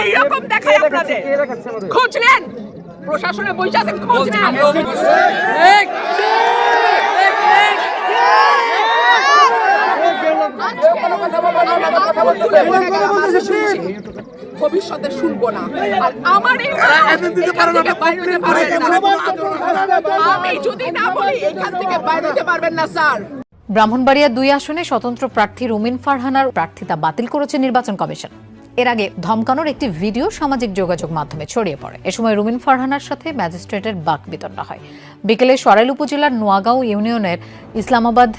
এইরকম দেখায় আপনাদের খোঁজ নেন, প্রশাসনে বসে আছেন, খোঁজ নেন। ভবিষ্যতে শুনবো না। আর আমার আমি যদি না বলি এখান থেকে বাইরে যেতে পারবেন না স্যার। ব্রাহ্মণবাড়িয়া 2 আসনে স্বতন্ত্র প্রার্থী রুমিন ফারহানার প্রার্থিতা বাতিল করেছে নির্বাচন কমিশন। এর আগে ধমকানোর একটি ভিডিও সামাজিক যোগাযোগ মাধ্যমে ছড়িয়ে পড়ে। এ সময় রুমিন ফারহানার সাথে ম্যাজিস্ট্রেটের বাকবিতণ্ডা হয়। বিকেলে সরাইল উপজেলার নোয়াগাঁও ইউনিয়নের ইসলামাবাদ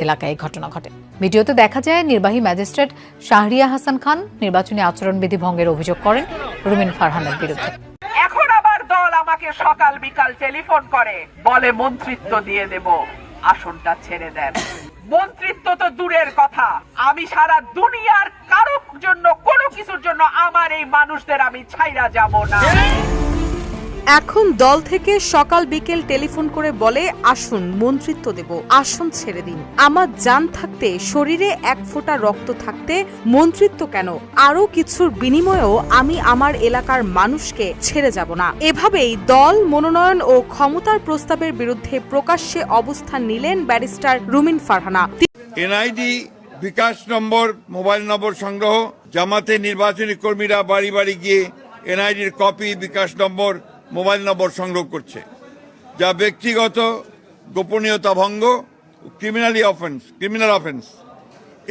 এলাকায় ঘটনা ঘটে। ভিডিওতে দেখা যায় নির্বাহী ম্যাজিস্ট্রেট শাহরিয়া হাসান খান নির্বাচনী আচরণবিধি ভঙ্গের অভিযোগ করেন রুমিন ফারহানের বিরুদ্ধে। এখন আবার দল আমাকে সকাল বিকাল টেলিফোন করে, বলে মন্ত্রিত্ব দিয়ে দেব, আসনটা ছেড়ে দেন। মন্ত্রিত্ব তো দূরের কথা, আমি সারা দুনিয়ার কারোর জন্য কোনো কিছুর জন্য আমার এই মানুষদের আমি ছাইরা যাব না। এখন দল থেকে সকাল বিকেল টেলিফোন করে বলে আসুন মন্ত্রিত্ব দেব, আসন ছেড়ে দিন। আমার জান থাকতে, শরীরে এক ফোঁটা রক্ত থাকতে মন্ত্রিত্ব কেন, আরো কিছুর বিনিময়েও আমি আমার এলাকার মানুষকে ছেড়ে যাব না। এভাবেই দল মনোনয়ন ও ক্ষমতার প্রস্তাবের বিরুদ্ধে প্রকাশ্যে অবস্থান নিলেন ব্যারিস্টার রুমিন ফারহানা। এনআইডি বিকাশ নম্বর, মোবাইল নম্বর সংগ্রহ, জামাতে নির্বাচনী কর্মীরা বাড়ি বাড়ি গিয়ে এনআইডির কপি, বিকাশ নম্বর, মোবাইল নম্বর সংগ্রহ করছে, যা ব্যক্তিগত গোপনীয়তা ভঙ্গ, ক্রিমিনাল অফেন্স।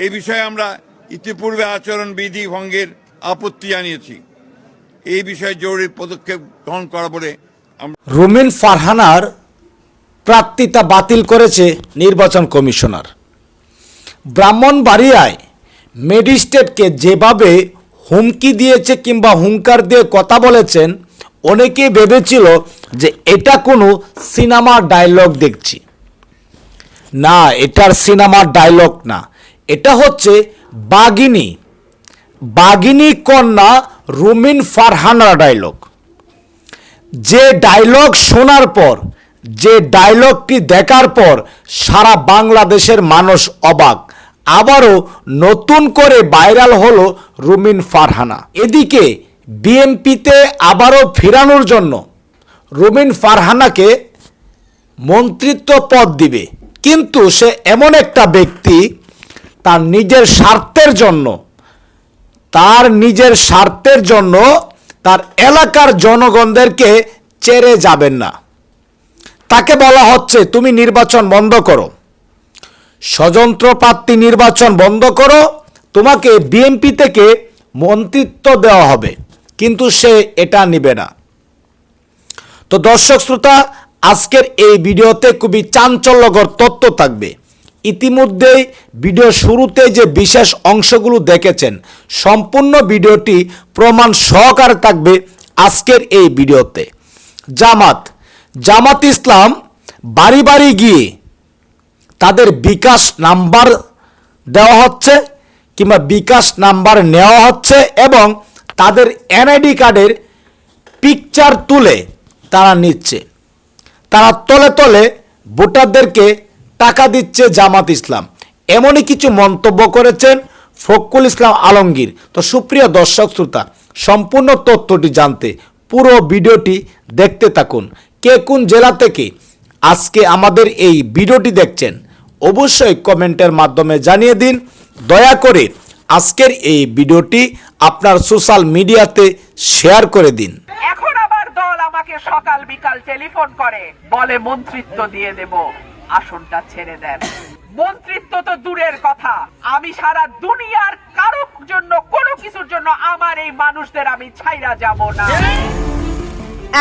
এই বিষয়ে আমরা ইতিপূর্বে আচরণবিধি ভঙ্গের আপত্তি জানিয়েছি। এই বিষয়ে জরুরি পদক্ষেপ গ্রহণ করা বলে রুমিন ফারহানার প্রার্থিতা বাতিল করেছে নির্বাচন কমিশনার। ব্রাহ্মণবাড়িয়ায় ম্যাজিস্ট্রেটকে যেভাবে হুমকি দিয়েছে কিংবা হুঙ্কার দিয়ে কথা বলেছেন, অনেকে ভেবেছিল যে এটা কোনো সিনেমার ডায়লগ দেখছি। না, এটার সিনেমার ডায়লগ না, এটা হচ্ছে বাগিনী কন্যা রুমিন ফারহানার ডায়লগ। যে ডায়লগ শোনার পর, যে ডায়লগটি দেখার পর সারা বাংলাদেশের মানুষ অবাক। আবারও নতুন করে ভাইরাল হলো রুমিন ফারহানা। এদিকে বিএনপিতে আবারও ফেরানোর জন্য রুমিন ফারহানাকে মন্ত্রিত্ব পদ দিবে, কিন্তু সে এমন একটা ব্যক্তি তার নিজের স্বার্থের জন্য তার এলাকার জনগণদেরকে ছেড়ে যাবেন না। তাকে বলা হচ্ছে তুমি নির্বাচন বন্ধ করো, স্বতন্ত্র প্রার্থী নির্বাচন বন্ধ করো, তোমাকে বিএনপি থেকে মন্ত্রিত্ব দেওয়া হবে, কিন্তু সে এটা নিবে না। তো দর্শক শ্রোতা, আজকের এই ভিডিওতে খুবই চাঞ্চল্যকর তথ্য থাকবে। ইতিমধ্যেই ভিডিও শুরুতে যে বিশেষ অংশগুলো দেখেছেন, সম্পূর্ণ ভিডিওটি প্রমাণ সহকারে থাকবে আজকের এই ভিডিওতে। জামাত ইসলাম বাড়ি বাড়ি গিয়ে তাদের বিকাশ নাম্বার দেওয়া হচ্ছে কিংবা বিকাশ নাম্বার নেওয়া হচ্ছে এবং তাদের এনআইডি কার্ডের পিকচার তুলে তারা নিচ্ছে। তারা তলে তলে ভোটারদেরকে টাকা দিচ্ছে জামাত ইসলাম। এমনই কিছু মন্তব্য করেছেন ফখরুল ইসলাম আলমগীর। তো সুপ্রিয় দর্শক শ্রোতা, সম্পূর্ণ তথ্যটি জানতে পুরো ভিডিওটি দেখতে থাকুন। কে কোন জেলা থেকে আজকে আমাদের এই ভিডিওটি দেখছেন অবশ্যই কমেন্টের মাধ্যমে জানিয়ে দিন। দয়া করে আজকের এই ভিডিওটি আপনার সোশ্যাল মিডিয়াতে শেয়ার করে দিন। এখন আবার দল আমাকে সকাল বিকাল টেলিফোন করে, বলে মন্ত্রিত্ব দিয়ে দেব, আসনটা ছেড়ে দেন। মন্ত্রিত্ব তো দূরের কথা, আমি সারা দুনিয়ার কারোর জন্য কোনো কিছুর জন্য আমার এই মানুষদের আমি ছাইরা যাব না।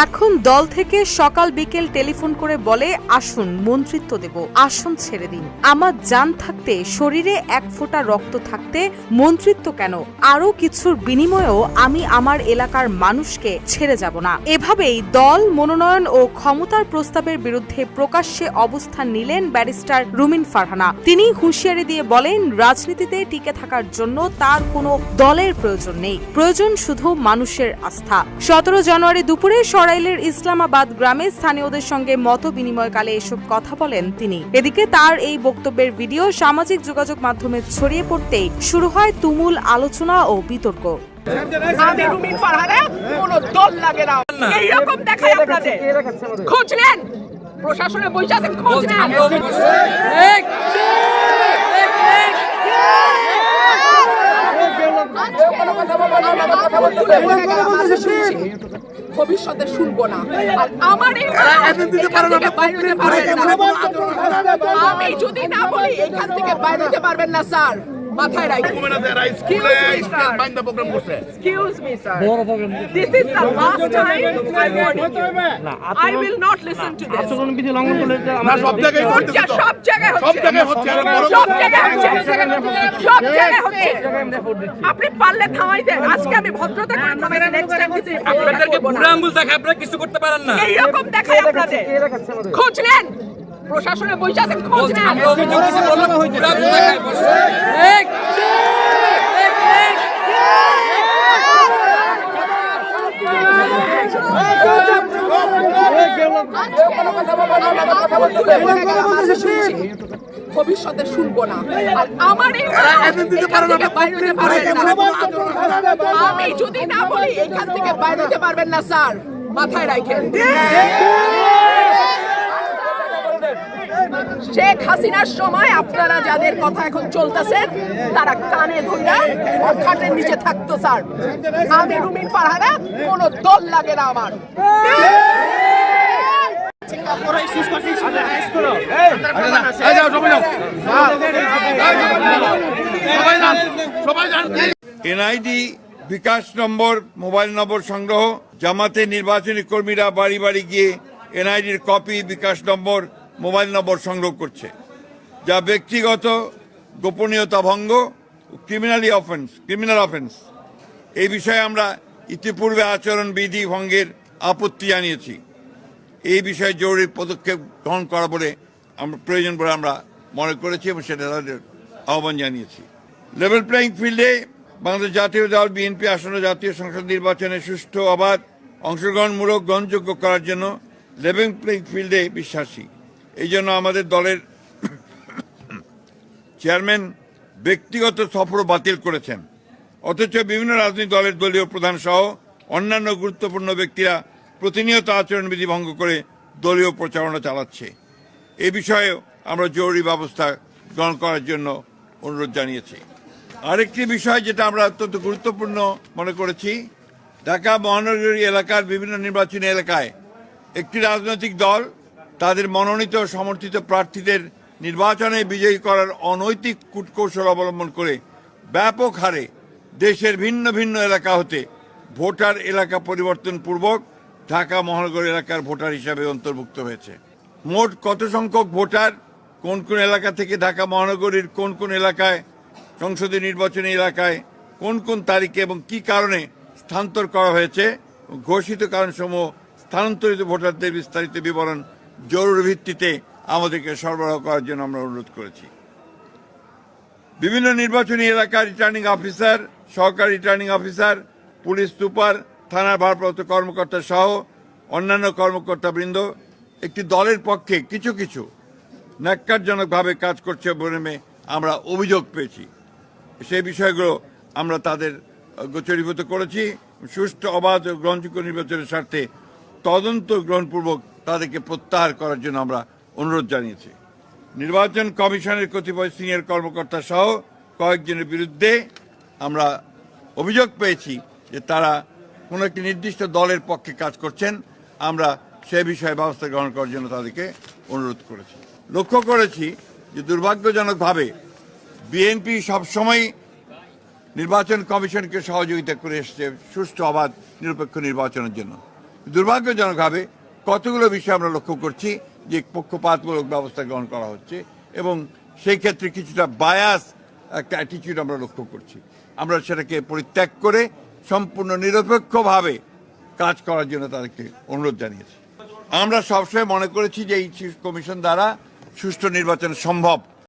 এখন দল থেকে সকাল বিকেল টেলিফোন করে বলে আসুন মন্ত্রিত্ব দেব, আসন ছেড়ে দিন। আমার জান থাকতে, শরীরে এক ফোঁটা রক্ত থাকতে মন্ত্রিত্ব কেন, আরো কিছুর বিনিময়েও আমি আমার এলাকার মানুষকে ছেড়ে যাব না। এভাবেই দল মনোনয়ন ও ক্ষমতার প্রস্তাবের বিরুদ্ধে প্রকাশ্যে অবস্থান নিলেন ব্যারিস্টার রুমিন ফারহানা। তিনি হুঁশিয়ারি দিয়ে বলেন, রাজনীতিতে টিকে থাকার জন্য তার কোনো দলের প্রয়োজন নেই, প্রয়োজন শুধু মানুষের আস্থা। 17 জানুয়ারি দুপুরে নড়াইলের ইসলামাবাদ গ্রামে স্থানীয়দের সঙ্গে মত বিনিময়কালে এসব কথা বলেন তিনি। এদিকে তার এই বক্তব্যের ভিডিও সামাজিক যোগাযোগ মাধ্যমে ছড়িয়ে পড়তেই শুরু হয় তুমুল আলোচনা ও বিতর্ক। আমি রুমিন ফারহানা, কোনো দল লাগে না। এইরকম দেখায় আপনাদের। খোঁজ নেন, প্রশাসনে বসে আছেন, খোঁজ নেন। ভবিষ্যতে শুনবো না। আর আমার আমি যদি না বলি এখান থেকে বাইরে যেতে পারবেন না স্যার, মাথায় রাখবেন। Excuse me, sir. This is the last time I'm warning you. I will not listen to this. সব জায়গায় হচ্ছে। আপনি পারলে থামাই দেন। আজকে আমি ভদ্রতা করে থামাইছি। নেক্সট টাইম আপনাদেরকে বুড়া আঙ্গুল দেখায় আপনারা কিছু করতে পারেন না। এইরকম দেখায় আপনাদের। খোঁজ নেন, প্রশাসনে বসে আছেন, খোঁজ নেন। আমরা অভিযোগ কিছু বললাম, বুড়া আঙ্গুল দেখায় বসে। ভবিষ্যতে শুনবো না। আর আমার আমি যদি না বলি এখান থেকে বাইরে যেতে পারবেন না স্যার, মাথায় রাখেন। শেখ হাসিনার সময় আপনারা যাদের কথা এখন চলতেছেন তারা কানে ধইরা খাটের নিচে থাকতো স্যার। আমি রুমিন ফারহানা, কোনো দল লাগে না আমার। এনআইডি বিকাশ নম্বর মোবাইল নম্বর সংগ্রহ, জামাতে নির্বাচনী কর্মীরা বাড়ি বাড়ি গিয়ে এনআইডির কপি, বিকাশ নম্বর, মোবাইল নম্বর সংগ্রহ করছে, যা ব্যক্তিগত গোপনীয়তা ভঙ্গ, ক্রিমিনাল অফেন্স। এই বিষয়ে আমরা ইতিপূর্বে আচরণ বিধি ভঙ্গের আপত্তি জানিয়েছি। এই বিষয়ে জরুরি পদক্ষেপ গ্রহণ করা বলে আমরা প্রয়োজন বলে আমরা মনে করেছি এবং সেটা তাদের আহ্বান জানিয়েছি। লেভেল প্লেয়িং ফিল্ডে বাংলাদেশ জাতীয় দল বিএনপি আসন্ন জাতীয় সংসদ নির্বাচনে সুষ্ঠু, অবাধ, অংশগ্রহণমূলক, গ্রহণযোগ্য করার জন্য লেভেল প্লেয়িং ফিল্ডে বিশ্বাসী। এই জন্য আমাদের দলের চেয়ারম্যান ব্যক্তিগত সফর বাতিল করেছেন, অথচ বিভিন্ন রাজনৈতিক দলের দলীয় প্রধান সহ অন্যান্য গুরুত্বপূর্ণ ব্যক্তিরা প্রতিনিয়ত আচরণবিধি ভঙ্গ করে দলীয় প্রচারণা চালাচ্ছে। এ বিষয়ে আমরা জরুরি ব্যবস্থা গ্রহণ করার জন্য অনুরোধ জানিয়েছি। আরেকটি বিষয় যেটা আমরা অত্যন্ত গুরুত্বপূর্ণ মনে করেছি, ঢাকা মহানগরী এলাকার বিভিন্ন নির্বাচনী এলাকায় একটি রাজনৈতিক দল তাদের মনোনীত সমর্থিত প্রার্থীদের নির্বাচনে বিজয়ী করার অনৈতিক কূটকৌশল অবলম্বন করে ব্যাপক হারে দেশের ভিন্ন ভিন্ন এলাকা হতে ভোটার এলাকা পরিবর্তন পূর্বক ঢাকা মহানগর এলাকার ভোটার হিসাবে অন্তর্ভুক্ত হয়েছে। মোট কত সংখ্যক ভোটার কোন কোন এলাকা থেকে ঢাকা মহানগরীর কোন কোন এলাকায় সংসদীয় নির্বাচনী এলাকায় কোন কোন তারিখে এবং কি কারণে স্থানান্তর করা হয়েছে, ঘোষিত কারণসমূহ স্থানান্তরিত ভোটারদের বিস্তারিত বিবরণ জরুরি ভিত্তিতে আমাদেরকে সরবরাহ করার জন্য আমরা অনুরোধ করেছি। বিভিন্ন নির্বাচনী এলাকার রিটার্নিং অফিসার, সহকারী রিটার্নিং অফিসার, পুলিশ সুপার, থানার ভারপ্রাপ্ত কর্মকর্তা সহ অন্যান্য কর্মকর্তাবৃন্দ একটি দলের পক্ষে কিছু কিছু ন্যাক্কারজনকভাবে কাজ করছে বলে আমরা অভিযোগ পেয়েছি। সেই বিষয়গুলো আমরা তাদের গোচরীভূত করেছি। সুষ্ঠু, অবাধ ও গ্রহণযোগ্য নির্বাচনের স্বার্থে তদন্ত গ্রহণপূর্বক তাদেরকে প্রত্যাহার করার জন্য আমরা অনুরোধ জানিয়েছি। নির্বাচন কমিশনের কতিপয় সিনিয়র কর্মকর্তা সহ কয়েকজনের বিরুদ্ধে আমরা অভিযোগ পেয়েছি যে তারা কোনো একটি নির্দিষ্ট দলের পক্ষে কাজ করছেন। আমরা সে বিষয়ে ব্যবস্থা গ্রহণ করার জন্য তাদেরকে অনুরোধ করেছি। লক্ষ্য করেছি যে দুর্ভাগ্যজনকভাবে বিএনপি সবসময় নির্বাচন কমিশনকে সহযোগিতা করে এসেছে সুষ্ঠু, অবাধ, নিরপেক্ষ নির্বাচনের জন্য। দুর্ভাগ্যজনকভাবে কতগুলো বিষয় আমরা লক্ষ্য করছি যে পক্ষপাতমূলক ব্যবস্থা গ্রহণ করা হচ্ছে এবং সেই ক্ষেত্রে কিছুটা বায়াস একটা অ্যাটিটিউড আমরা লক্ষ্য করছি। আমরা সেটাকে পরিত্যাগ করে সম্পূর্ণ নিরপেক্ষভাবে কাজ করার জন্য তাদেরকে অনুরোধ জানিয়েছি। আমরা সবসময় মনে করেছি যে এই কমিশন দ্বারা সুষ্ঠু নির্বাচন সম্ভব।